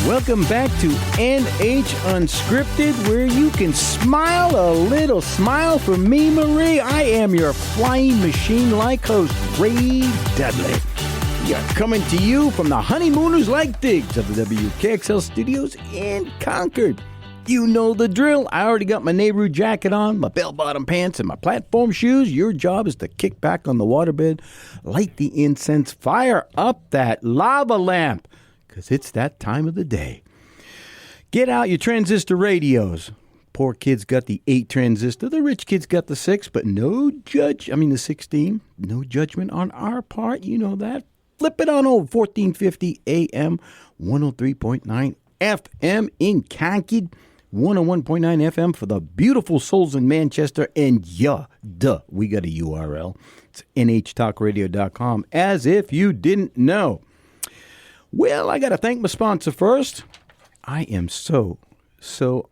Welcome back to NH Unscripted, where you can smile a little smile for me, Marie. I am your flying machine-like host, Ray Dudley. We are coming to you from the Honeymooners Like Digs of the WKXL studios in Concord. You know the drill. I already got my Nehru jacket on, my bell-bottom pants, and my platform shoes. Your job is to kick back on the waterbed, light the incense, fire up that lava lamp, because it's that time of the day. Get out your transistor radios. Poor kids got the 8 transistor. The rich kids got the 6, but the 16. No judgment on our part. You know that. Flip it on over 1450 AM, 103.9 FM in Concord, 101.9 FM for the beautiful souls in Manchester, and we got a URL. It's nhtalkradio.com, as if you didn't know. Well, I got to thank my sponsor first. I am so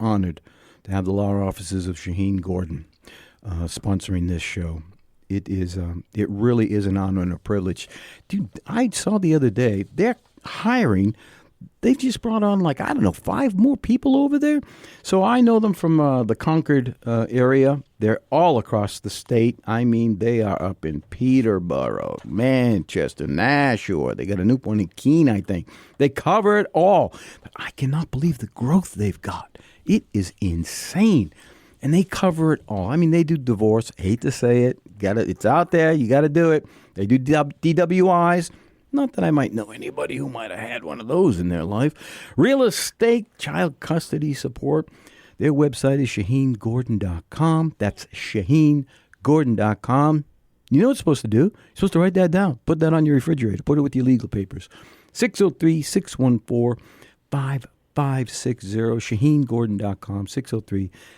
honored to have the law offices of Shaheen Gordon sponsoring this show. It really is an honor and a privilege. Dude, I saw the other day, they're hiring. They've just brought on 5 more people over there. So I know them from the Concord area. They're all across the state. I mean, they are up in Peterborough, Manchester, Nashua. They got a new one in Keene, I think. They cover it all. But I cannot believe the growth they've got. It is insane. And they cover it all. I mean, they do divorce. I hate to say it. It's out there. You got to do it. They do DWIs. Not that I might know anybody who might have had one of those in their life. Real estate, child custody support. Their website is ShaheenGordon.com. That's ShaheenGordon.com. You know what it's supposed to do? You're supposed to write that down. Put that on your refrigerator. Put it with your legal papers. 603-614-5560. ShaheenGordon.com.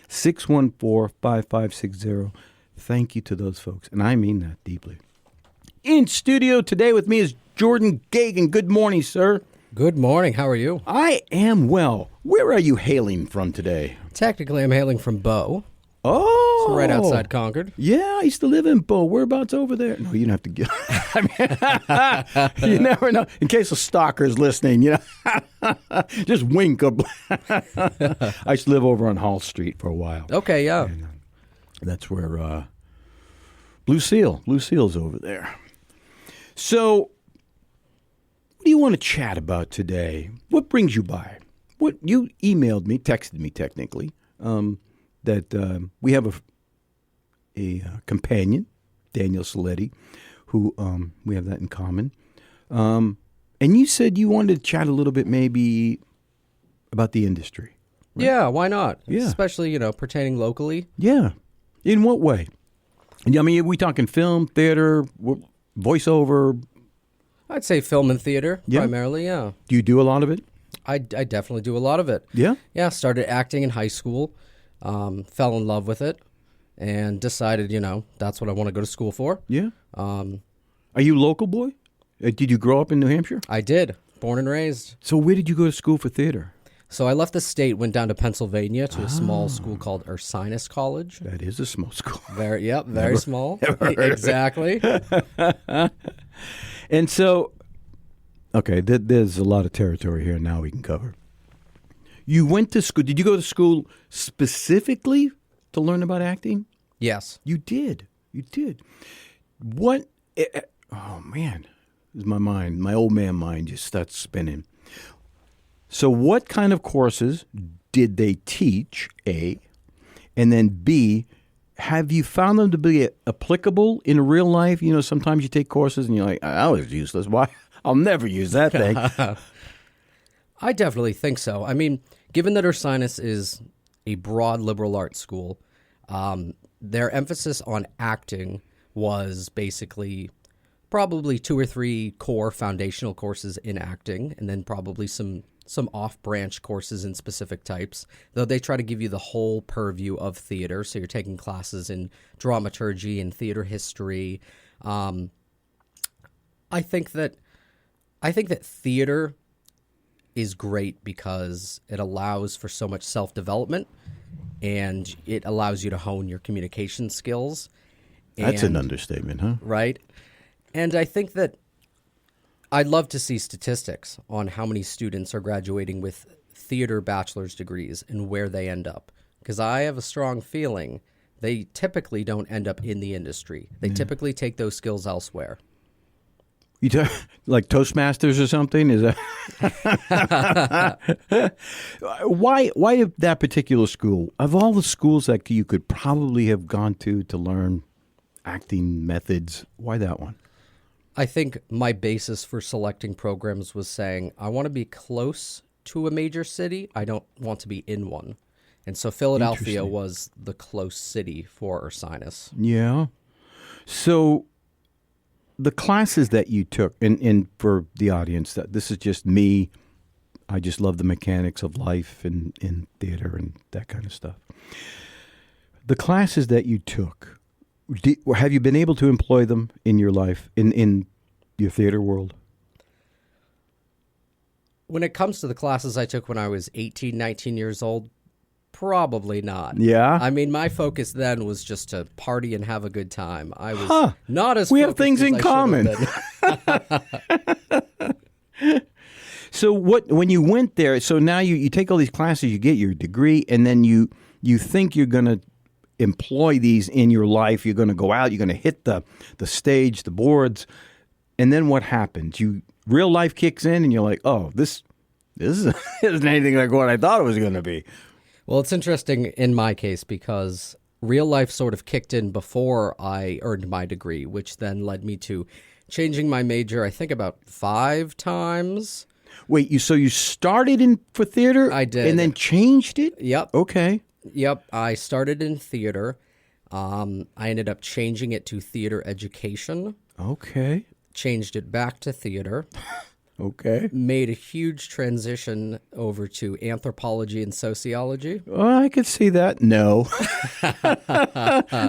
603-614-5560. Thank you to those folks. And I mean that deeply. In studio today with me is Jordan Gagan. Good morning, sir. Good morning. How are you? I am well. Where are you hailing from today? Technically, I'm hailing from Bow. Oh. So right outside Concord. Yeah, I used to live in Bow. Whereabouts over there? No, you don't have to get... you never know. In case a stalker's listening, just wink. I used to live over on Hall Street for a while. Okay, yeah. And, that's where Blue Seal's over there. So, what do you want to chat about today? What brings you by? What you emailed me, texted me technically, that we have a companion, Daniel Saletti, who we have that in common. And you said you wanted to chat a little bit maybe about the industry. Right? Yeah, why not? Yeah. Especially, pertaining locally. Yeah. In what way? I mean, are we talking film, theater, voiceover? I'd say film and theater, primarily, yeah. Do you do a lot of it? I definitely do a lot of it. Yeah? Yeah, started acting in high school, fell in love with it, and decided, that's what I want to go to school for. Yeah. Are you a local boy? Did you grow up in New Hampshire? I did, born and raised. So where did you go to school for theater? So I left the state, went down to Pennsylvania to a small school called Ursinus College. That is a small school. Very small. Exactly. And so, okay, there's a lot of territory here now we can cover. You went to school. Did you go to school specifically to learn about acting? Yes. You did. What? Oh, man. My old man mind just starts spinning. So what kind of courses did they teach, A? And then B, have you found them to be applicable in real life? Sometimes you take courses and you're like, that was useless. Why? I'll never use that thing. I definitely think so. I mean, given that Ursinus is a broad liberal arts school, their emphasis on acting was basically probably 2 or 3 core foundational courses in acting, and then probably some off-branch courses in specific types, though they try to give you the whole purview of theater. So you're taking classes in dramaturgy and theater history. I think that theater is great because it allows for so much self-development, and it allows you to hone your communication skills. That's an understatement, huh? Right. And I think that I'd love to see statistics on how many students are graduating with theater bachelor's degrees and where they end up. Because I have a strong feeling they typically don't end up in the industry. They typically take those skills elsewhere. Like Toastmasters or something? Is that why that particular school? Of all the schools that you could probably have gone to learn acting methods, why that one? I think my basis for selecting programs was saying I want to be close to a major city. I don't want to be in one. And so Philadelphia was the close city for Ursinus. Yeah. So the classes that you took, and for the audience, that this is just me. I just love the mechanics of life and in theater and that kind of stuff. The classes that you took, have you been able to employ them in your life, in your theater world? When it comes to the classes I took when I was 18, 19 years old, probably not. Yeah? I mean, my focus then was just to party and have a good time. I was not as we have focused things as in I common. So when you went there, so now you take all these classes, you get your degree, and then you think you're going to employ these in your life. You're going to go out, you're going to hit the stage, the boards, and then what happens? Real life kicks in, and you're like, oh, this isn't anything like what I thought it was going to be. Well, it's interesting in my case because real life sort of kicked in before I earned my degree, which then led me to changing my major, I think, about 5 times. Wait, so you started for theater? I did. And then changed it? Yep. Okay. Yep. I started in theater. I ended up changing it to theater education. Okay. Changed it back to theater. Okay. Made a huge transition over to anthropology and sociology. Oh, I could see that. No.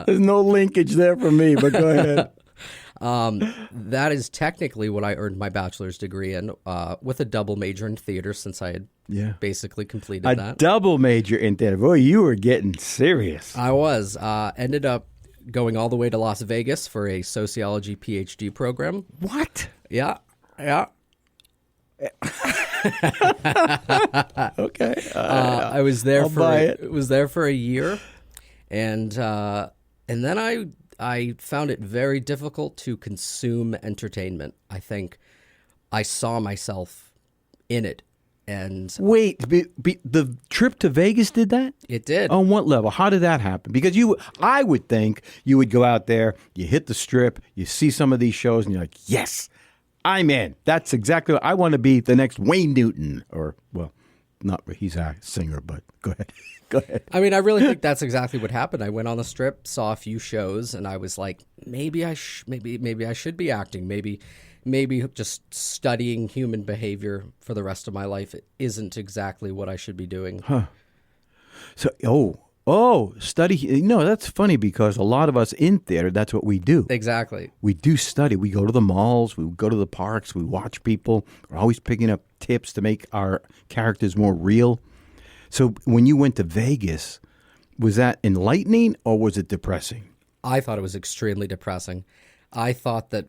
There's no linkage there for me, but go ahead. That is technically what I earned my bachelor's degree in, with a double major in theater since I had basically completed that. A double major in theater. Boy, you were getting serious. I was. Ended up going all the way to Las Vegas for a sociology PhD program. What? Yeah. Okay. I was there I'll was there for a year, and then I found it very difficult to consume entertainment. I think I saw myself in it, and wait, the trip to Vegas did that? it did. On what level? How did that happen? Because I would think you would go out there, you hit the strip, you see some of these shows, and you're like, yes, I'm in. That's exactly what I want to be. The next Wayne Newton, or not. He's a singer, but go ahead. Go ahead. I mean, I really think that's exactly what happened. I went on the strip, saw a few shows, and I was like, maybe I should be acting. Maybe just studying human behavior for the rest of my life isn't exactly what I should be doing. Huh. So, study. No, that's funny because a lot of us in theater, that's what we do. Exactly. We do study. We go to the malls. We go to the parks. We watch people. We're always picking up tips to make our characters more real. So when you went to Vegas, was that enlightening or was it depressing? I thought it was extremely depressing. I thought that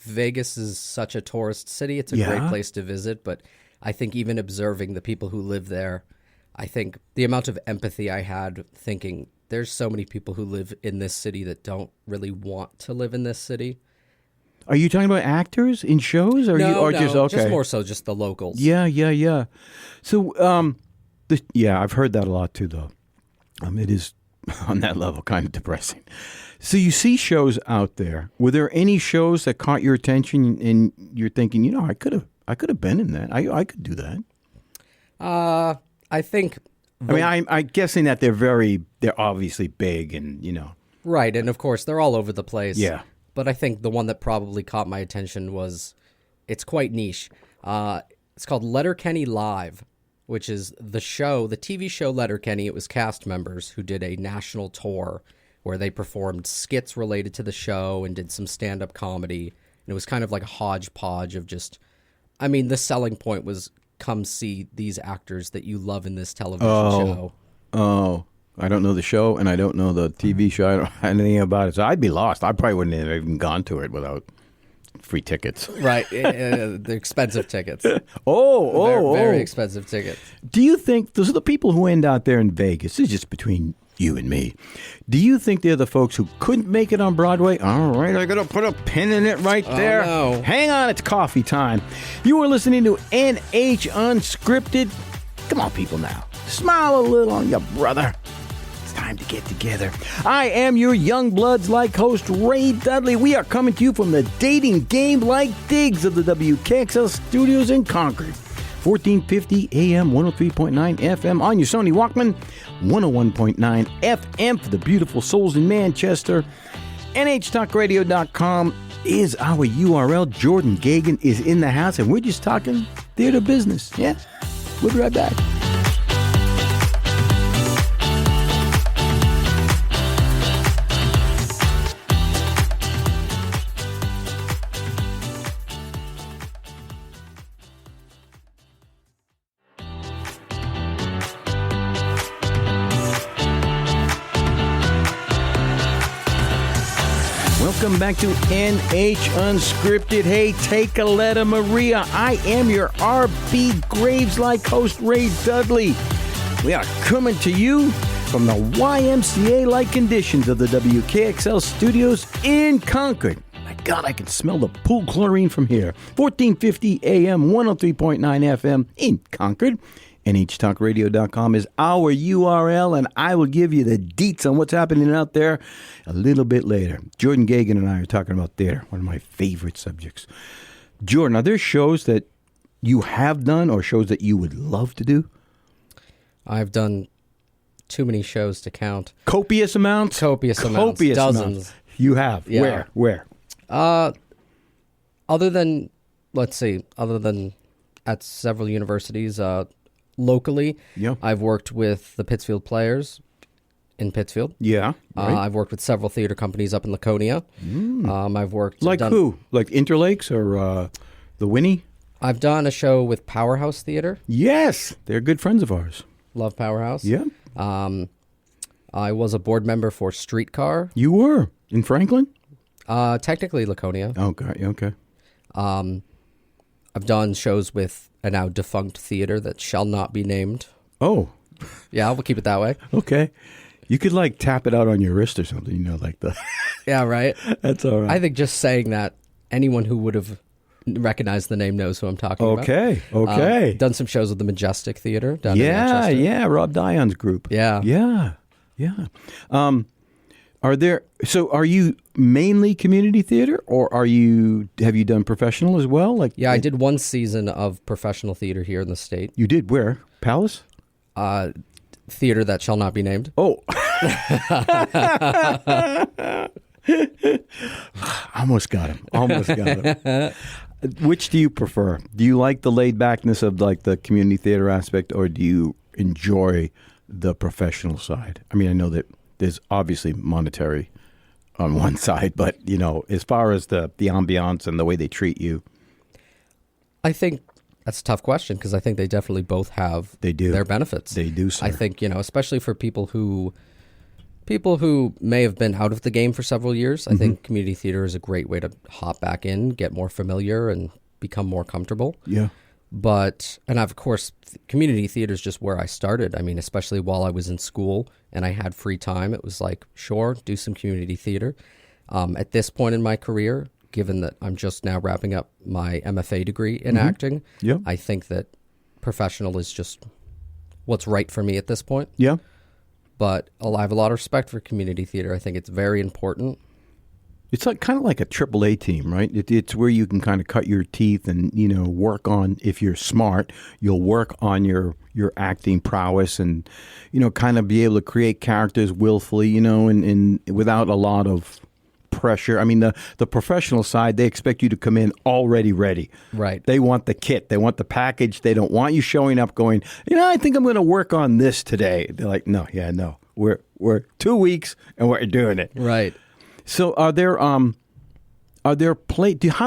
Vegas is such a tourist city. It's a great place to visit, but I think even observing the people who live there, I think the amount of empathy I had thinking there's so many people who live in this city that don't really want to live in this city. Are you talking about actors in shows? Just more so just the locals. Yeah. So, I've heard that a lot too, though. It is on that level kind of depressing. So you see shows out there. Were there any shows that caught your attention and you're thinking, I could have been in that. I could do that. I think. I'm guessing that they're obviously big and. Right, and of course they're all over the place. Yeah. But I think the one that probably caught my attention it's quite niche. It's called Letterkenny Live, which is the TV show Letterkenny. It was cast members who did a national tour where they performed skits related to the show and did some stand-up comedy. And it was kind of like a hodgepodge of the selling point was come see these actors that you love in this television show. Oh, I don't know the show and I don't know the TV show. I don't know anything about it. So I'd be lost. I probably wouldn't have even gone to it without free tickets. Right. The expensive tickets. Very expensive tickets. Do you think those are the people who end out there in Vegas? This is just between you and me. Do you think they're the folks who couldn't make it on Broadway? All right, I got to put a pin in it right there. No. Hang on, it's coffee time. You are listening to NH Unscripted. Come on, people now. Smile a little on your brother. It's time to get together. I am your young bloods like host, Ray Dudley. We are coming to you from the dating game like digs of the WKXL studios in Concord. 1450 AM, 103.9 FM on your Sony Walkman, 101.9 FM for the beautiful souls in Manchester. NHTalkRadio.com is our URL. Jordan Gagan is in the house, and we're just talking theater business. Yeah, we'll be right back. Welcome back to NH Unscripted. Hey, take a letter, Maria. I am your RB Graves-like host, Ray Dudley. We are coming to you from the YMCA-like conditions of the WKXL studios in Concord. My God, I can smell the pool chlorine from here. 1450 AM, 103.9 FM in Concord. NHTalkRadio.com is our URL, and I will give you the deets on what's happening out there a little bit later. Jordan Gagan and I are talking about theater, one of my favorite subjects. Jordan, are there shows that you have done or shows that you would love to do? I've done too many shows to count. Copious amounts? Copious amounts. Dozens. Amounts. You have? Yeah. Where? Other than at several universities, locally, yeah. I've worked with the Pittsfield Players in Pittsfield. Yeah. Right. I've worked with several theater companies up in Laconia. I've worked... Who? Like Interlakes or the Winnie? I've done a show with Powerhouse Theater. Yes. They're good friends of ours. Love Powerhouse. Yeah. I was a board member for Streetcar. You were? In Franklin? Technically Laconia. Okay. I've done shows with a now defunct theater that shall not be named. Oh. Yeah, we'll keep it that way. Okay. You could like tap it out on your wrist or something, like the... Yeah, right? That's all right. I think just saying that, anyone who would have recognized the name knows who I'm talking about. Okay. Done some shows with the Majestic Theater down in Manchester. Yeah, Rob Dion's group. Yeah. Are you mainly community theater, or have you done professional as well? I did one season of professional theater here in the state. You did? Where? Palace? Theater that shall not be named. Oh. Almost got him. Which do you prefer? Do you like the laid backness of like the community theater aspect, or do you enjoy the professional side? I mean, I know that there's obviously monetary on one side, but, as far as the ambiance and the way they treat you. I think that's a tough question because I think they definitely both have their benefits. They do, sir. I think, especially for people who may have been out of the game for several years, I think community theater is a great way to hop back in, get more familiar, and become more comfortable. Yeah. And of course, community theater is just where I started. I mean, especially while I was in school and I had free time, it was like, sure, do some community theater. At this point in my career, given that I'm just now wrapping up my MFA degree in acting, I think that professional is just what's right for me at this point. Yeah. But I have a lot of respect for community theater. I think it's very important. It's kind of like a AAA team, right? It's where you can kind of cut your teeth and, work on, if you're smart, you'll work on your acting prowess and, kind of be able to create characters willfully, and without a lot of pressure. I mean, the professional side, they expect you to come in already ready. Right. They want the kit. They want the package. They don't want you showing up going, I think I'm going to work on this today. They're like, no. We're 2 weeks and we're doing it. Right. So how do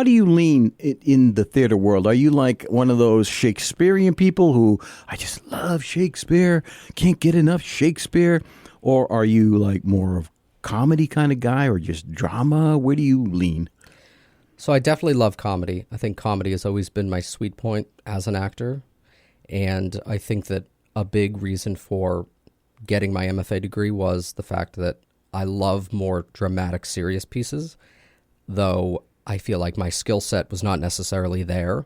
you lean in the theater world? Are you like one of those Shakespearean people who, I just love Shakespeare, can't get enough Shakespeare? Or are you like more of comedy kind of guy or just drama? Where do you lean? So I definitely love comedy. I think comedy has always been my sweet point as an actor. And I think that a big reason for getting my MFA degree was the fact that I love more dramatic, serious pieces, though I feel like my skill set was not necessarily there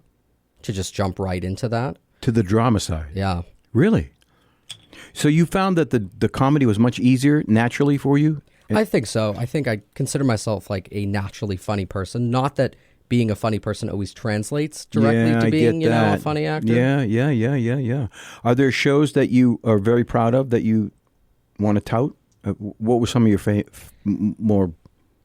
to just jump right into that. To the drama side? Yeah. Really? So you found that the comedy was much easier naturally for you? I think so. I think I consider myself like a naturally funny person. Not that being a funny person always translates directly to being, a funny actor. Yeah. Are there shows that you are very proud of that you want to tout? What were some of your more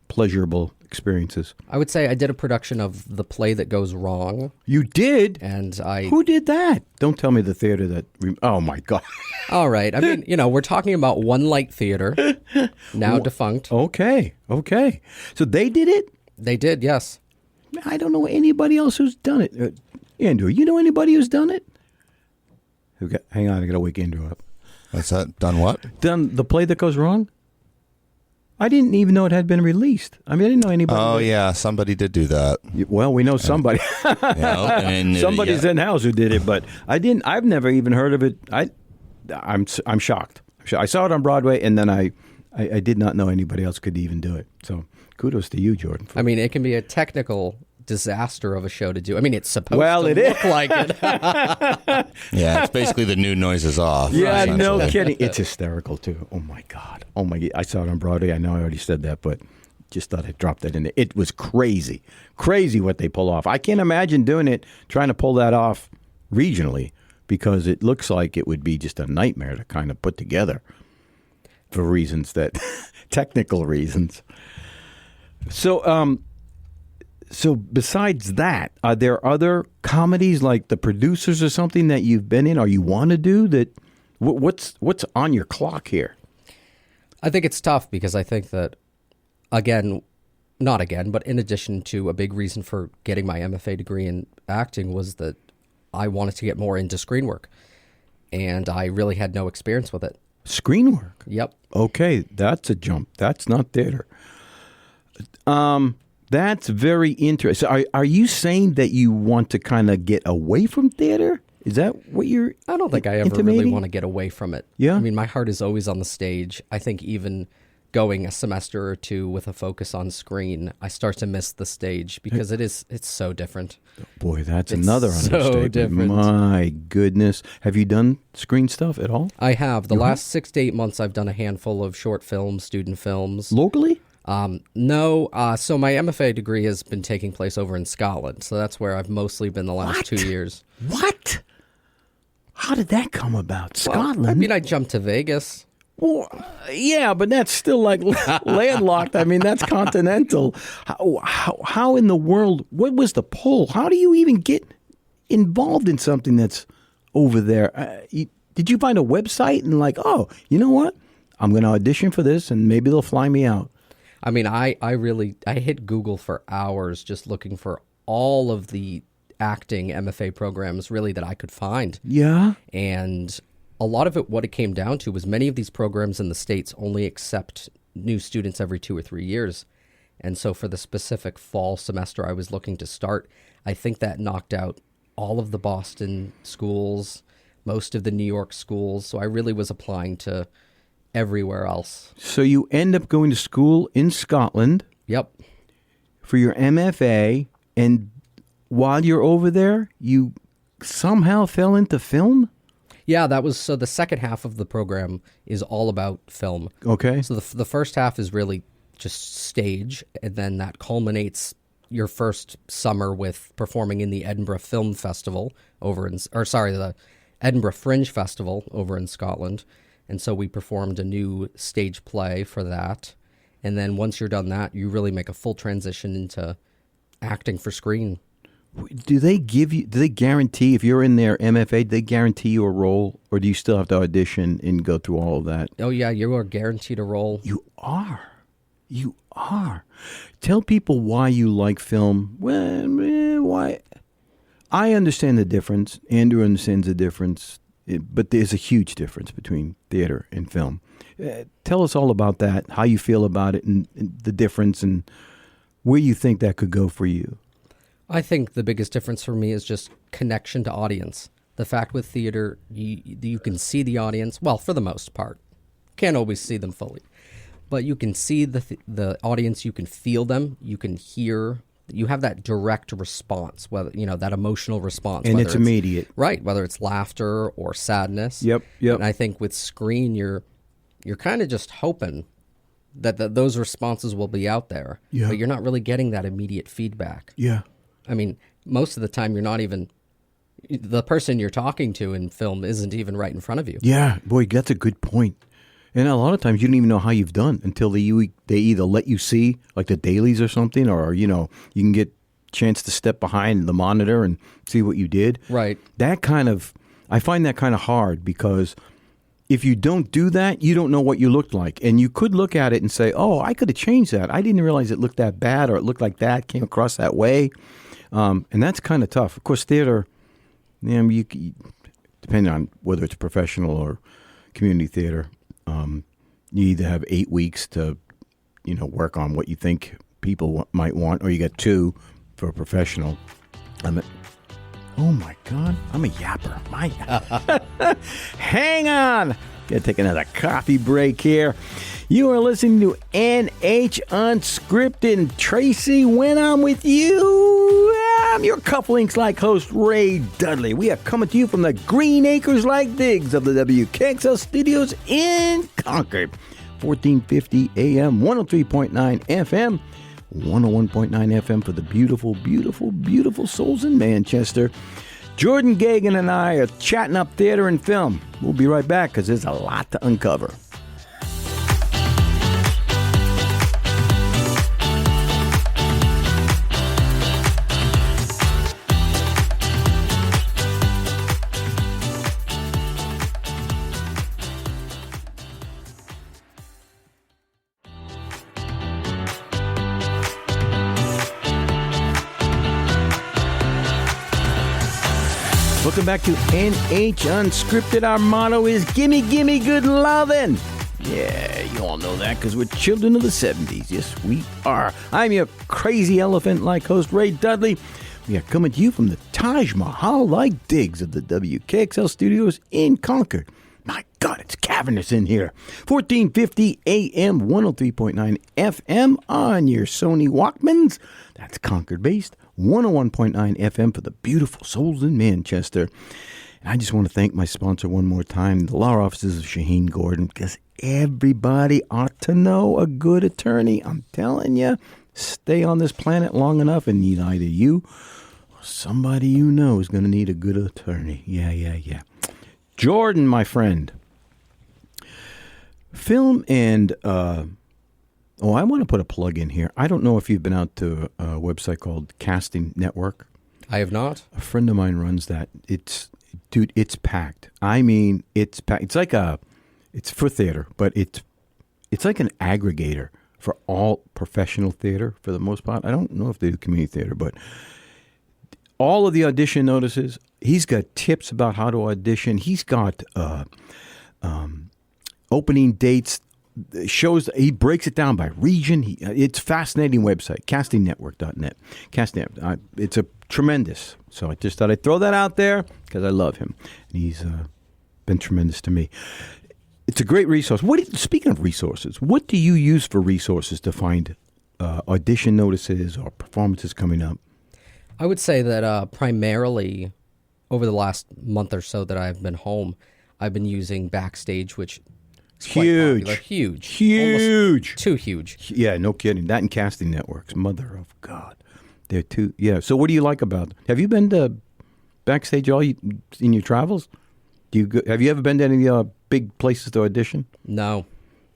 pleasurable experiences? I would say I did a production of The Play That Goes Wrong. You did? And Who did that? Don't tell me the theater that... Oh, my God. All right. I mean, we're talking about One Light Theater, now defunct. Okay. So they did it? They did, yes. I don't know anybody else who's done it. Andrew, you know anybody who's done it? Hang on, I got to wake Andrew up. What's that? Done what? Done The Play That Goes Wrong? I didn't even know it had been released. I mean, I didn't know anybody. Oh, yeah. Somebody did do that. Well, we know somebody. Somebody's in house who did it, but I didn't. I've never even heard of it. I'm shocked. I saw it on Broadway, and then I did not know anybody else could even do it. So kudos to you, Jordan. I mean, it can be a technical disaster of a show to do. I mean, it's supposed to it look like it. Yeah, it's basically the new noise is off. Yeah, no kidding. It's hysterical, too. Oh, my God. I saw it on Broadway. I know I already said that, but just thought I'd drop that in there. It was crazy. Crazy what they pull off. I can't imagine doing it, trying to pull that off regionally, because it looks like it would be just a nightmare to kind of put together for reasons that, technical reasons. So besides that, are there other comedies like The Producers or something that you've been in or you want to do? That what's on your clock here? I think it's tough because I think that, but in addition to a big reason for getting my MFA degree in acting was that I wanted to get more into screen work. And I really had no experience with it. Screen work? Yep. Okay, that's a jump. That's not theater. That's very interesting. So are you saying that you want to kind of get away from theater? Is that what you're I don't think I ever really want to get away from it. Yeah? I mean, my heart is always on the stage. I think even going a semester or two with a focus on screen, I start to miss the stage because it's so different. Boy, that's another understatement. So different. My goodness. Have you done screen stuff at all? I have. The last 6 to 8 months, I've done a handful of short films, student films. Locally? No. So my MFA degree has been taking place over in Scotland. So that's where I've mostly been the last 2 years. What? How did that come about? Scotland? Well, I mean, I jumped to Vegas. Well, yeah, but that's still like landlocked. I mean, that's continental. How in the world, what was the pull? How do you even get involved in something that's over there? Did you find a website and like, oh, you know what? I'm going to audition for this and maybe they'll fly me out. I mean, I hit Google for hours just looking for all of the acting MFA programs really that I could find. Yeah. And a lot of it, what it came down to was many of these programs in the States only accept new students every 2 or 3 years. And so for the specific fall semester I was looking to start, I think that knocked out all of the Boston schools, most of the New York schools. So I really was applying to everywhere else. So you end up going to school in Scotland. Yep. For your MFA, and while you're over there, you somehow fell into film? Yeah, that was, so the second half of the program is all about film. Okay. So the first half is really just stage, and then that culminates your first summer with performing in the Edinburgh Film Festival the Edinburgh Fringe Festival over in Scotland. And so we performed a new stage play for that. And then once you're done that, you really make a full transition into acting for screen. Do they guarantee, if you're in their MFA, do they guarantee you a role, or do you still have to audition and go through all of that? Oh, yeah, you are guaranteed a role. You are. Tell people why you like film. Well, why? I understand the difference. Andrew understands the difference. But there's a huge difference between theater and film. Tell us all about that, how you feel about it, and the difference, and where you think that could go for you. I think the biggest difference for me is just connection to audience. The fact with theater, you can see the audience, well, for the most part. Can't always see them fully. But you can see the audience, you can feel them, you can hear, you have that direct response, whether that emotional response. And it's immediate. Right, whether it's laughter or sadness. Yep. And I think with screen, you're kind of just hoping that those responses will be out there. Yeah. But you're not really getting that immediate feedback. Yeah. I mean, most of the time, you're not even, the person you're talking to in film isn't even right in front of you. Yeah, boy, that's a good point. And a lot of times you don't even know how you've done until they either let you see, like the dailies or something, or, you can get a chance to step behind the monitor and see what you did. Right. I find that kind of hard because if you don't do that, you don't know what you looked like. And you could look at it and say, oh, I could have changed that. I didn't realize it looked that bad or it looked like that, came across that way. And that's kind of tough. Of course, theater, you depending on whether it's professional or community theater, you either have 8 weeks to, work on what you think people might want, or you get 2 for a professional. Oh my God, I'm a yapper. Hang on. Gotta take another coffee break here. You are listening to NH Unscripted. And Tracy, when I'm with you, I'm your Cufflinks like host, Ray Dudley. We are coming to you from the Green Acres like digs of the WKXL studios in Concord. 1450 AM, 103.9 FM, 101.9 FM for the beautiful, beautiful, beautiful souls in Manchester. Jordan Gagan and I are chatting up theater and film. We'll be right back because there's a lot to uncover. Welcome back to NH Unscripted. Our motto is gimme, gimme good lovin'. Yeah, you all know that because we're children of the 70s. Yes, we are. I'm your crazy elephant-like host, Ray Dudley. We are coming to you from the Taj Mahal-like digs of the WKXL studios in Concord. My God, it's cavernous in here. 1450 AM, 103.9 FM on your Sony Walkmans. That's Concord-based. 101.9 FM for the beautiful souls in Manchester. And I just want to thank my sponsor one more time, the law offices of Shaheen Gordon, because everybody ought to know a good attorney. I'm telling you, stay on this planet long enough and either you or somebody you know is going to need a good attorney. Yeah. Jordan, my friend. Film and... I want to put a plug in here. I don't know if you've been out to a website called Casting Network. I have not. A friend of mine runs that. It's packed. I mean, it's packed. It's for theater, but it's like an aggregator for all professional theater for the most part. I don't know if they do community theater, but all of the audition notices. He's got tips about how to audition. He's got opening dates. Shows, he breaks it down by region. It's a fascinating website, castingnetwork.net. It's a tremendous. So I just thought I'd throw that out there because I love him. And he's been tremendous to me. It's a great resource. Speaking of resources, what do you use for resources to find audition notices or performances coming up? I would say that primarily over the last month or so that I've been home, I've been using Backstage, which Huge. Almost too huge. Yeah, no kidding. That and Casting Networks. Mother of God. They're too. Yeah. So what do you like about them? Have you been to Backstage in your travels? Have you ever been to any big places to audition? No.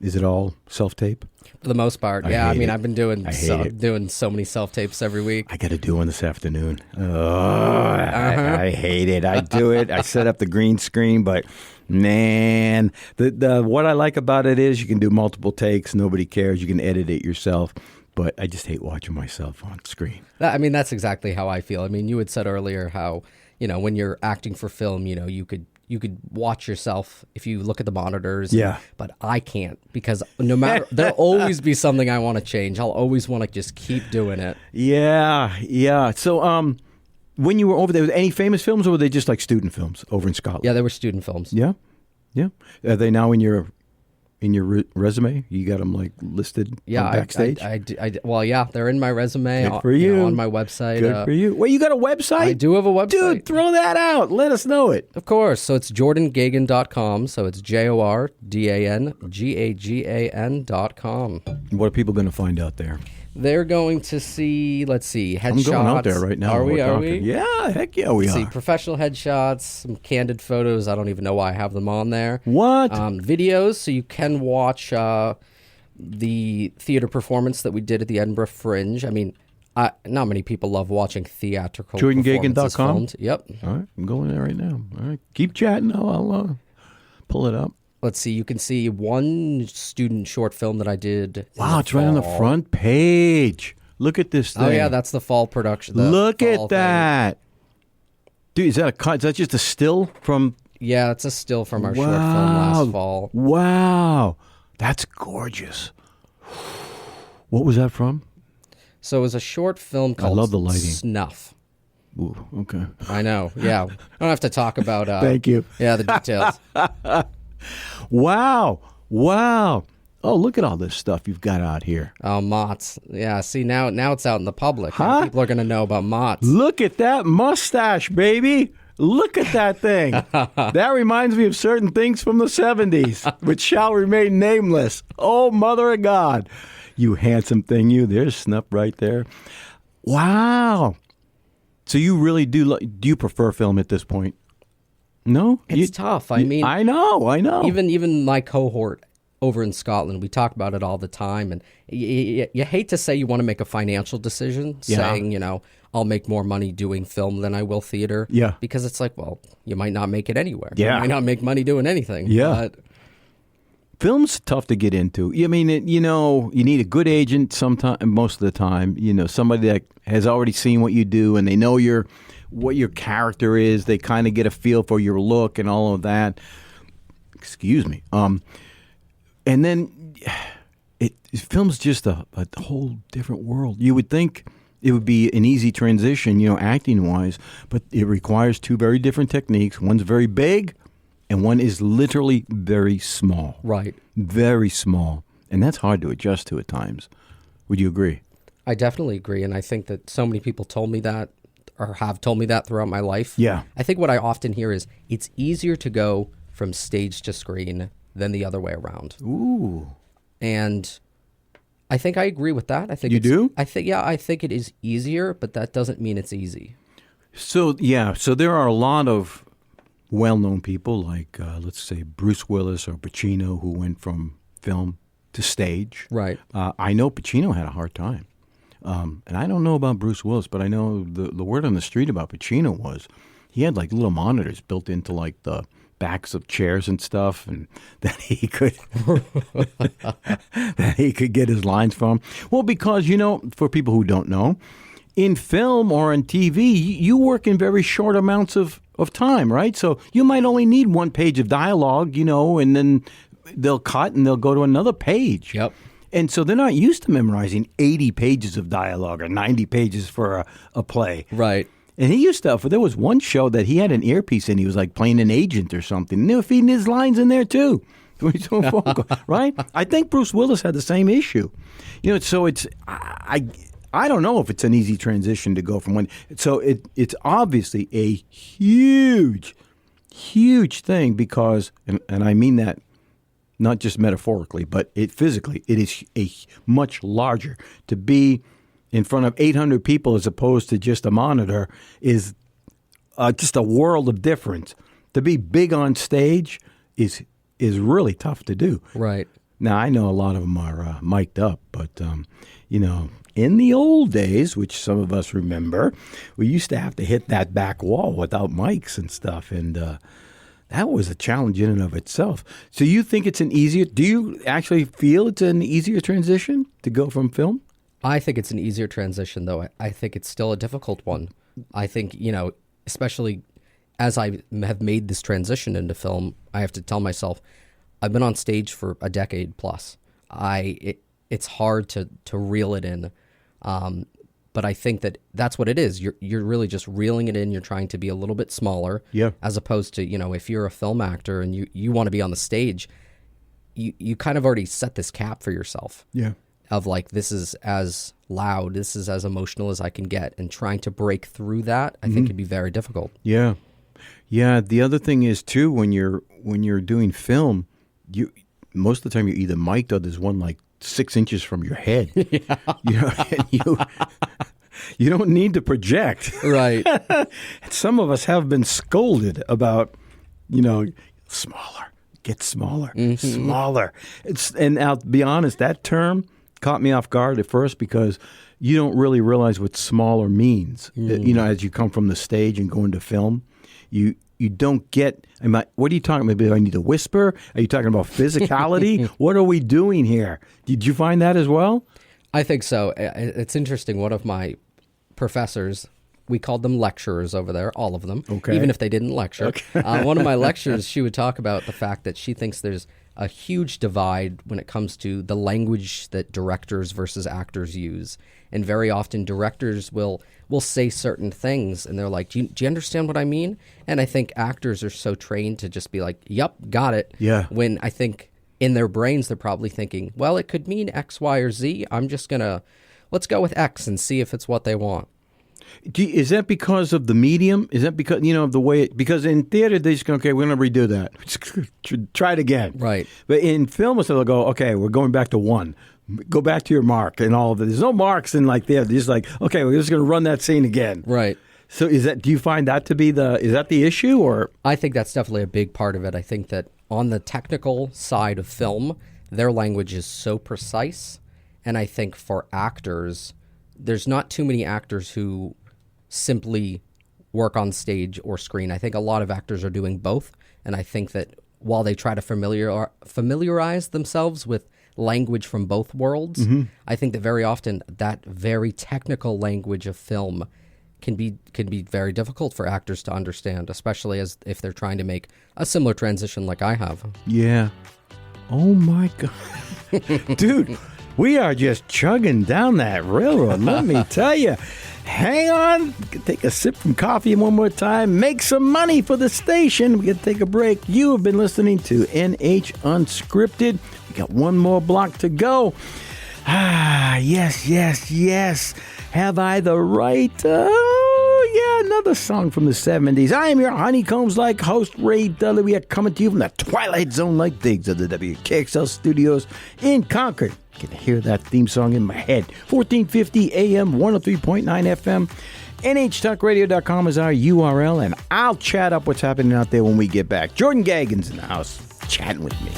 Is it all self-tape? For the most part, yeah. I've been doing doing so many self-tapes every week. I got to do one this afternoon. I hate it. I do it. I set up the green screen, but man, the what I like about it is you can do multiple takes. Nobody cares. You can edit it yourself. But I just hate watching myself on screen. That's exactly how I feel. You had said earlier how when you're acting for film, you you could watch yourself if you look at the monitors. Yeah. But I can't, because no matter, there'll always be something I want to change. I'll always want to just keep doing it. Yeah. So, when you were over there, were there any famous films, or were they just like student films over in Scotland? Yeah, they were student films. Yeah. Are they now in your resume? You got them like listed backstage? Well, yeah, they're in my resume. Good for you. On my website. Good for you. Wait, you got a website? I do have a website. Dude, throw that out. Let us know it. Of course. So it's jordangagan.com. So it's JORDANGAGAN.com. What are people going to find out there? They're going to see, let's see, headshots. I'm going out there right now. Are we? Yeah, heck yeah, we See, are. professional headshots, some candid photos. I don't even know why I have them on there. What? Videos, so you can watch the theater performance that we did at the Edinburgh Fringe. I mean, not many people love watching theatrical performances JordanGagan.com? filmed. Yep. All right, I'm going there right now. All right, keep chatting. I'll pull it up. Let's see. You can see one student short film that I did. Wow, it's right on the front page. Look at this thing. Oh, yeah, that's the fall production. Look at that. Dude, is that a cut? Is that just a still from... Yeah, it's a still from our short film last fall. Wow. That's gorgeous. What was that from? So it was a short film called love the lighting. Snuff. Ooh, okay. I know, yeah. I don't have to talk about... Thank you. Yeah, the details. Wow. Oh, look at all this stuff you've got out here. Oh, Mott's. Yeah, see, now it's out in the public. Huh? Now people are going to know about Mott's. Look at that mustache, baby. Look at that thing. That reminds me of certain things from the 70s, which shall remain nameless. Oh, mother of God. You handsome thing, you. There's Snuff right there. Wow. So you really do you prefer film at this point? No? It's tough. I mean, I know. Even my cohort over in Scotland, we talk about it all the time, and you hate to say you want to make a financial decision, saying, I'll make more money doing film than I will theater. Yeah. Because it's like, well, you might not make it anywhere. Yeah. You might not make money doing anything. Yeah. But film's tough to get into. I mean, you need a good agent most of the time, somebody that has already seen what you do and they know what your character is. They kind of get a feel for your look and all of that. Excuse me. And then film's just a whole different world. You would think it would be an easy transition, acting-wise, but it requires two very different techniques. One's very big, and one is literally very small. Right. Very small. And that's hard to adjust to at times. Would you agree? I definitely agree, and I think that so many people told me that, or have told me that throughout my life. Yeah. I think what I often hear is it's easier to go from stage to screen than the other way around. Ooh. And I think I agree with that. I think you do? I think it is easier, but that doesn't mean it's easy. So there are a lot of well-known people like, let's say, Bruce Willis or Pacino, who went from film to stage. Right. I know Pacino had a hard time. And I don't know about Bruce Willis, but I know the word on the street about Pacino was he had like little monitors built into like the backs of chairs and stuff, and that he could get his lines from. Well, because, for people who don't know, in film or on TV, you work in very short amounts of time, right? So you might only need one page of dialogue, and then they'll cut and they'll go to another page. Yep. And so they're not used to memorizing 80 pages of dialogue or 90 pages for a play. Right. And he used to, there was one show that he had an earpiece in. He was like playing an agent or something. And they were feeding his lines in there too. Right? I think Bruce Willis had the same issue. So it's, I don't know if it's an easy transition to go from one. So it's obviously a huge, huge thing because, and I mean that not just metaphorically, but physically, it is a much larger. To be in front of 800 people as opposed to just a monitor is just a world of difference. To be big on stage is really tough to do. Right. Now, I know a lot of them are mic'd up, but, in the old days, which some of us remember, we used to have to hit that back wall without mics and stuff, and that was a challenge in and of itself. So you think it's do you actually feel it's an easier transition to go from film? I think it's an easier transition, though. I think it's still a difficult one. I think, especially as I have made this transition into film, I have to tell myself, I've been on stage for a decade plus. It's hard to reel it in, but I think that's what it is. You're really just reeling it in. You're trying to be a little bit smaller, as opposed to, if you're a film actor and you want to be on the stage, you kind of already set this cap for yourself. Yeah. Of like, this is as loud, this is as emotional as I can get, and trying to break through that, I think, could be very difficult. Yeah. Yeah, the other thing is too, when you're doing film, most of the time you're either mic'd or there's one like 6 inches from your head. And you don't need to project. Right. Some of us have been scolded about, smaller, get smaller, smaller. And I'll be honest, that term caught me off guard at first because you don't really realize what smaller means. As you come from the stage and go into film. You don't get, what are you talking about? Maybe I need to whisper? Are you talking about physicality? What are we doing here? Did you find that as well? I think so. It's interesting. One of my professors, we called them lecturers over there, all of them, even if they didn't lecture. Okay. One of my lecturers, she would talk about the fact that she thinks there's a huge divide when it comes to the language that directors versus actors use. And very often directors will say certain things and they're like, do you understand what I mean? And I think actors are so trained to just be like, yep, got it. Yeah. When I think in their brains, they're probably thinking, well, it could mean X, Y, or Z. I'm just going to, let's go with X and see if it's what they want. Is that because of the medium? Is that because, of the way because in theater, they just go, okay, we're going to redo that. Try it again. Right. But in film, they'll go, okay, we're going back to one. Go back to your mark and all of it. There's no marks in like there. They're just like, okay, we're just going to run that scene again. Right. So do you find that to be is that the issue or? I think that's definitely a big part of it. I think that on the technical side of film, their language is so precise. And I think for actors, there's not too many actors who simply work on stage or screen. I think a lot of actors are doing both. And I think that while they try to familiarize themselves with language from both worlds, I think that very often that very technical language of film can be very difficult for actors to understand, especially if they're trying to make a similar transition like I have. Yeah. Oh my God. Dude, we are just chugging down that railroad. Let me tell you. Hang on. Take a sip from coffee one more time. Make some money for the station. We got to take a break. You have been listening to NH Unscripted. We got one more block to go. Yes. Have I the right? Oh, yeah, another song from the 70s. I am your honeycombs-like host, Ray Dudley. We are coming to you from the Twilight Zone-like digs of the WKXL studios in Concord. I can hear that theme song in my head. 1450 AM, 103.9 FM. NHTalkRadio.com is our URL, and I'll chat up what's happening out there when we get back. Jordan Gagan's in the house, chatting with me.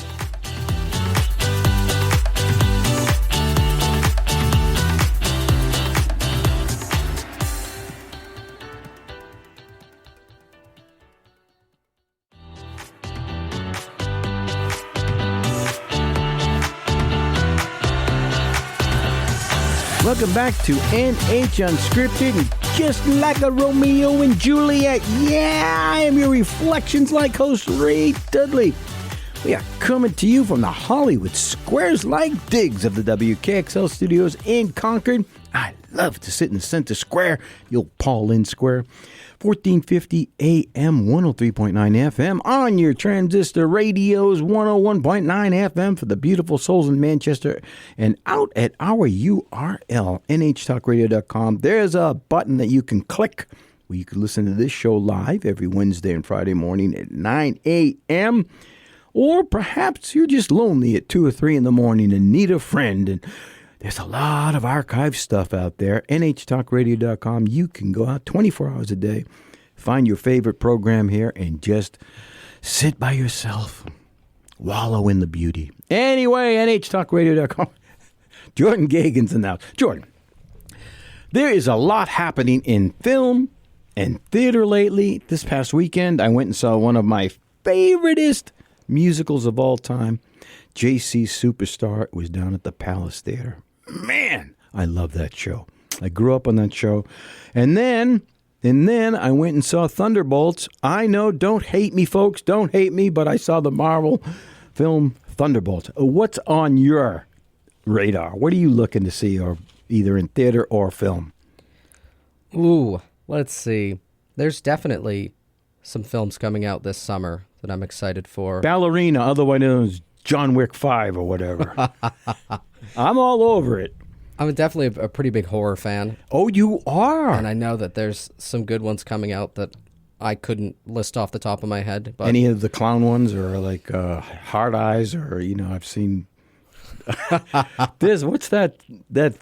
Welcome back to NH Unscripted, and just like a Romeo and Juliet, I am your reflections-like host, Ray Dudley. We are coming to you from the Hollywood Squares-like digs of the WKXL studios in Concord. I love to sit in the center square, the old Paul Lynde Square. 1450 AM, 103.9 FM on your transistor radios, 101.9 FM for the beautiful souls in Manchester, and out at our URL, nhtalkradio.com. There's a button that you can click where you can listen to this show live every Wednesday and Friday morning at 9 a.m. Or perhaps you're just lonely at 2 or 3 in the morning and need a friend, and there's a lot of archive stuff out there. NHTalkRadio.com. You can go out 24 hours a day, find your favorite program here, and just sit by yourself, wallow in the beauty. Anyway, NHTalkRadio.com. Jordan Gagan's in the house. Jordan, there is a lot happening in film and theater lately. This past weekend, I went and saw one of my favoriteest musicals of all time, J.C. Superstar. It was down at the Palace Theater. Man, I love that show. I grew up on that show. And then And then I went and saw Thunderbolts. I know, don't hate me, folks. Don't hate me, but I saw the Marvel film Thunderbolts. What's on your radar? What are you looking to see, or either in theater or film? Ooh, let's see. There's definitely some films coming out this summer that I'm excited for. Ballerina, otherwise known as John Wick 5 or whatever. I'm all over it. I'm definitely a pretty big horror fan. Oh, you are? And I know that there's some good ones coming out that I couldn't list off the top of my head. But any of the clown ones, or like Hard Eyes, or, I've seen... what's that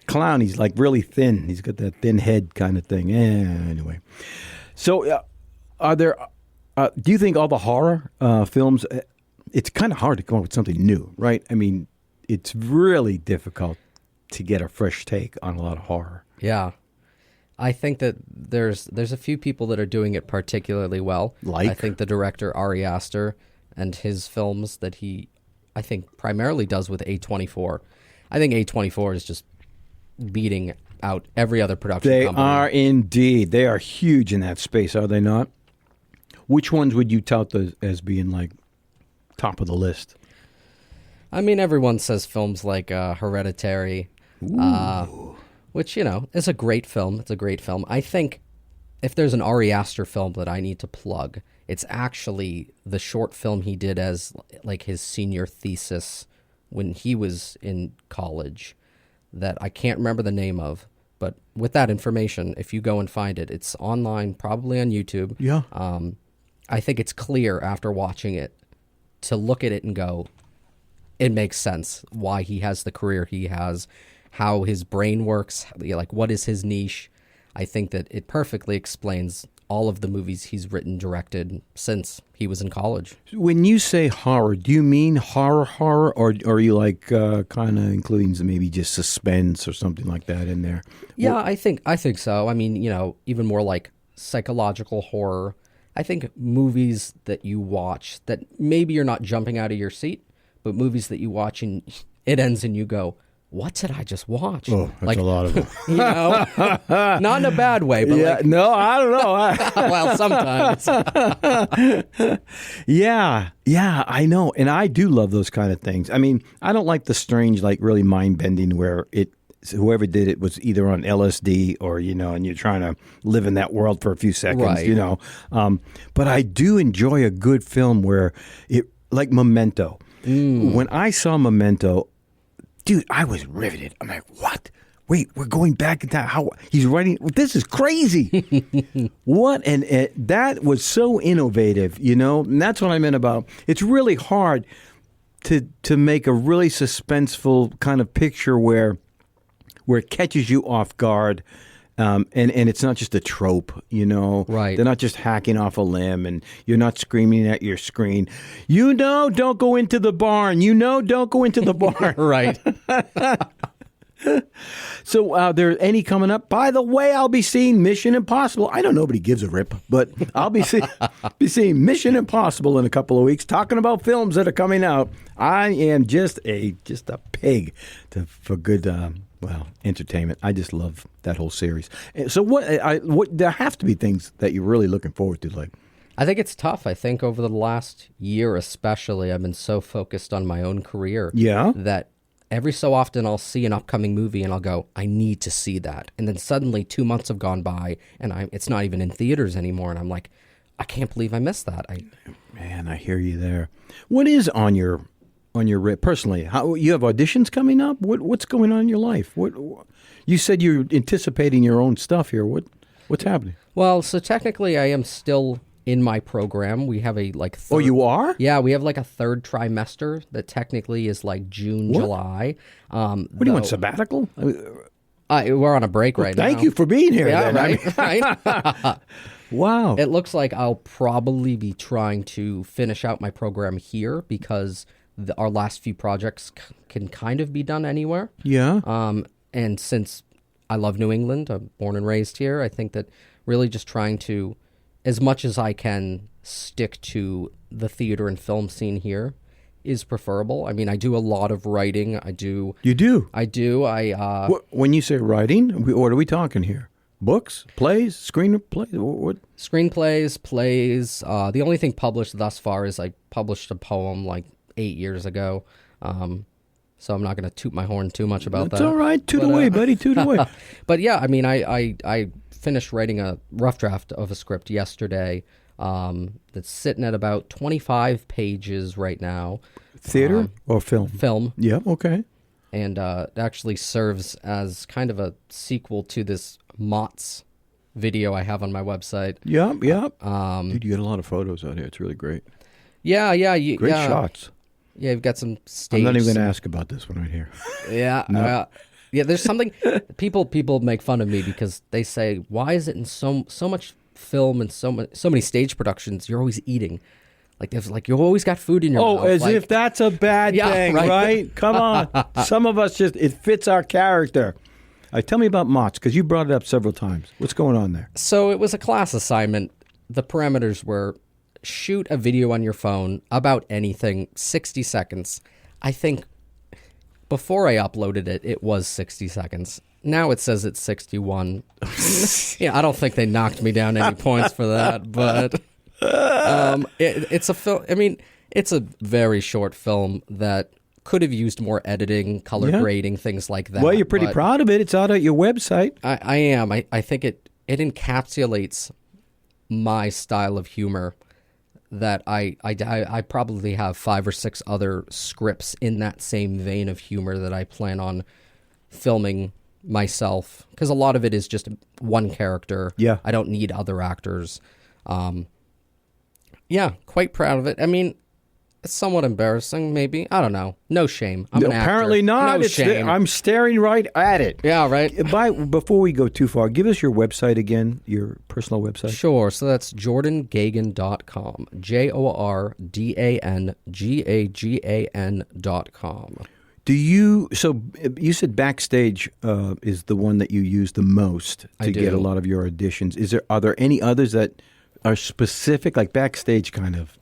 clown? He's like really thin. He's got that thin head kind of thing. Anyway. So are there... do you think all the horror films... it's kind of hard to come up with something new, right? I mean, it's really difficult to get a fresh take on a lot of horror. Yeah. I think that there's a few people that are doing it particularly well. Like? I think the director Ari Aster and his films that he, I think, primarily does with A24. I think A24 is just beating out every other production company. They are indeed. They are huge in that space, are they not? Which ones would you tout as being like top of the list? I mean, everyone says films like Hereditary, which, is a great film. It's a great film. I think if there's an Ari Aster film that I need to plug, it's actually the short film he did as like his senior thesis when he was in college that I can't remember the name of. But with that information, if you go and find it, it's online, probably on YouTube. Yeah. I think it's clear after watching it to look at it and go, it makes sense why he has the career he has, how his brain works, like what is his niche. I think that it perfectly explains all of the movies he's written, directed since he was in college. When you say horror, do you mean horror, or are you like kind of including maybe just suspense or something like that in there? Yeah, I think so. I mean, even more like psychological horror. I think movies that you watch that maybe you're not jumping out of your seat, but movies that you watch and it ends and you go, what did I just watch? Oh, that's a lot of them. Not in a bad way, but yeah, no, I don't know. Well, sometimes. Yeah, I know. And I do love those kind of things. I mean, I don't like the strange, like really mind-bending where whoever did it was either on LSD or, and you're trying to live in that world for a few seconds, right. But I do enjoy a good film where like Memento. When I saw Memento, dude, I was riveted. I'm like, what? Wait, we're going back in time. How he's writing? This is crazy. What? And that was so innovative, And that's what I meant about. It's really hard to make a really suspenseful kind of picture where it catches you off guard. And it's not just a trope, Right. They're not just hacking off a limb and you're not screaming at your screen. Don't go into the barn. Don't go into the barn. Right. So are there any coming up? By the way, I'll be seeing Mission Impossible. I know nobody gives a rip, but I'll be seeing Mission Impossible in a couple of weeks, talking about films that are coming out. I am just a pig for good entertainment. I just love that whole series. So what there have to be things that you're really looking forward to, like. I think it's tough. I think over the last year especially, I've been so focused on my own career that every so often I'll see an upcoming movie and I'll go, I need to see that. And then suddenly 2 months have gone by and it's not even in theaters anymore. And I'm like, I can't believe I missed that. Man, I hear you there. What is on your personally? How you have auditions coming up? What's going on in your life? What you said you're anticipating your own stuff here. What's happening? Well, so technically I am still in my program. We have a third, oh, you are? Yeah, we have like a third trimester that technically is like June, July. What do you want, sabbatical? We're on a break right now. Thank you for being here. Yeah, then. right. Wow. It looks like I'll probably be trying to finish out my program here because our last few projects can kind of be done anywhere. Yeah. And since I love New England, I'm born and raised here, I think that really just trying to, as much as I can, stick to the theater and film scene here is preferable. I mean, I do a lot of writing. I do. You do? I do. When you say writing, what are we talking here? Books, plays, screenplays? What? Screenplays, plays. The only thing published thus far is I published a poem like 8 years ago. So I'm not going to toot my horn too much about That's that. all right. Toot away, buddy. Toot away. But yeah, I mean, I finished writing a rough draft of a script yesterday that's sitting at about 25 pages right now. Theater or film? Film. Yeah, okay. And it actually serves as kind of a sequel to this Mott's video I have on my website. Yeah. Dude, you got a lot of photos out here. It's really great. Yeah. Great shots. Yeah, you've got some stage. I'm not even going to ask about this one right here. Yeah. No. Yeah, there's something people make fun of me because they say, "Why is it in so much film and so many stage productions you're always eating?" Like there's you always got food in your mouth. Oh, as if that's a bad thing, right? Come on. Some of us it fits our character. Tell me about Mott's, because you brought it up several times. What's going on there? So it was a class assignment. The parameters were shoot a video on your phone about anything, 60 seconds. I think before I uploaded it, it was 60 seconds. Now it says it's 61. Yeah, I don't think they knocked me down any points for that, but it's a film. I mean, it's a very short film that could have used more editing, color grading, things like that. Well, you're pretty proud of it. It's out at your website. I am. I think it encapsulates my style of humor. That I probably have 5 or 6 other scripts in that same vein of humor that I plan on filming myself, because a lot of it is just one character. Yeah. I don't need other actors. Yeah, quite proud of it. I mean, it's somewhat embarrassing, maybe. I don't know. No shame. I'm an actor. Apparently not. No shame. I'm staring right at it. Yeah, right. Before we go too far, give us your website again, your personal website. Sure. So that's jordangagan.com. JordanGagan.com. So you said Backstage is the one that you use the most to get a lot of your auditions. Are there any others that are specific, like Backstage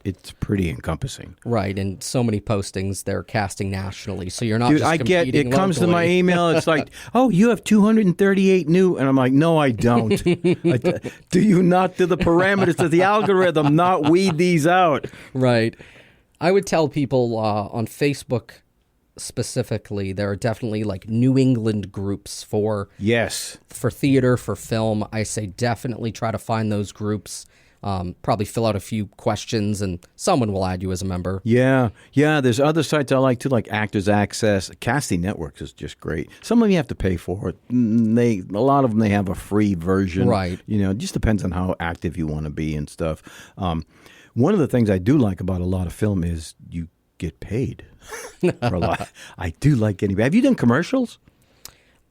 it's pretty encompassing. Right, and so many postings, they're casting nationally, so you're not just I competing get, it comes to locally. my email, it's like, oh, you have 238 new, and I'm like, no, I don't. Do you not, do the parameters of the algorithm not weed these out? Right. I would tell people on Facebook specifically, there are definitely New England groups for theater, for film. I say definitely try to find those groups. Probably fill out a few questions, and someone will add you as a member. Yeah. There's other sites I like too, like Actors Access. Casting Networks is just great. Some of them you have to pay for. A lot of them they have a free version. Right. It just depends on how active you want to be and stuff. One of the things I do like about a lot of film is you get paid for a lot. I do like getting paid. Have you done commercials?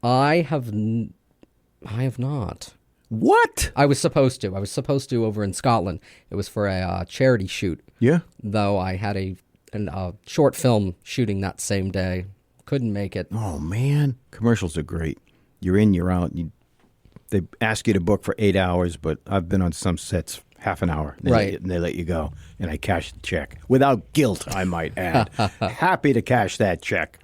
I have not. What? I was supposed to. Over in Scotland. It was for a charity shoot. Yeah. Though I had a short film shooting that same day. Couldn't make it. Oh, man. Commercials are great. You're in, you're out. They ask you to book for 8 hours, but I've been on some sets half an hour. And they let you go. And I cash the check. Without guilt, I might add. Happy to cash that check.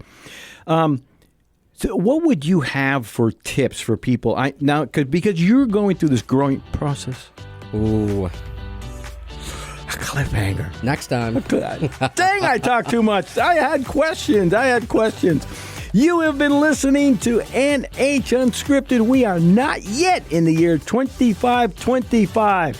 So what would you have for tips for people? Because you're going through this growing process. Ooh. A cliffhanger. Next time. Dang, I talked too much. I had questions. You have been listening to NH Unscripted. We are not yet in the year 2525.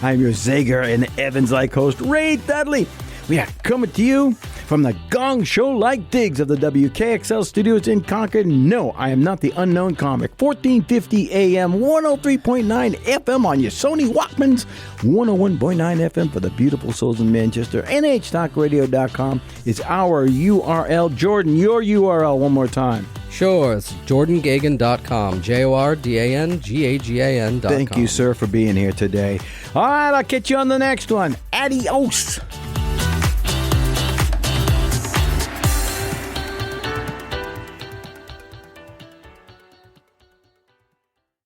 I'm your Zager and Evans-like host, Ray Dudley. We are coming to you from the Gong Show-like digs of the WKXL studios in Concord. No, I am not the unknown comic. 1450 AM, 103.9 FM on your Sony Walkmans, 101.9 FM for the beautiful souls in Manchester. NHTalkRadio.com is our URL. Jordan, your URL one more time. Sure, it's jordangagan.com, JordanGagan.com. Thank you, sir, for being here today. All right, I'll catch you on the next one. Adios.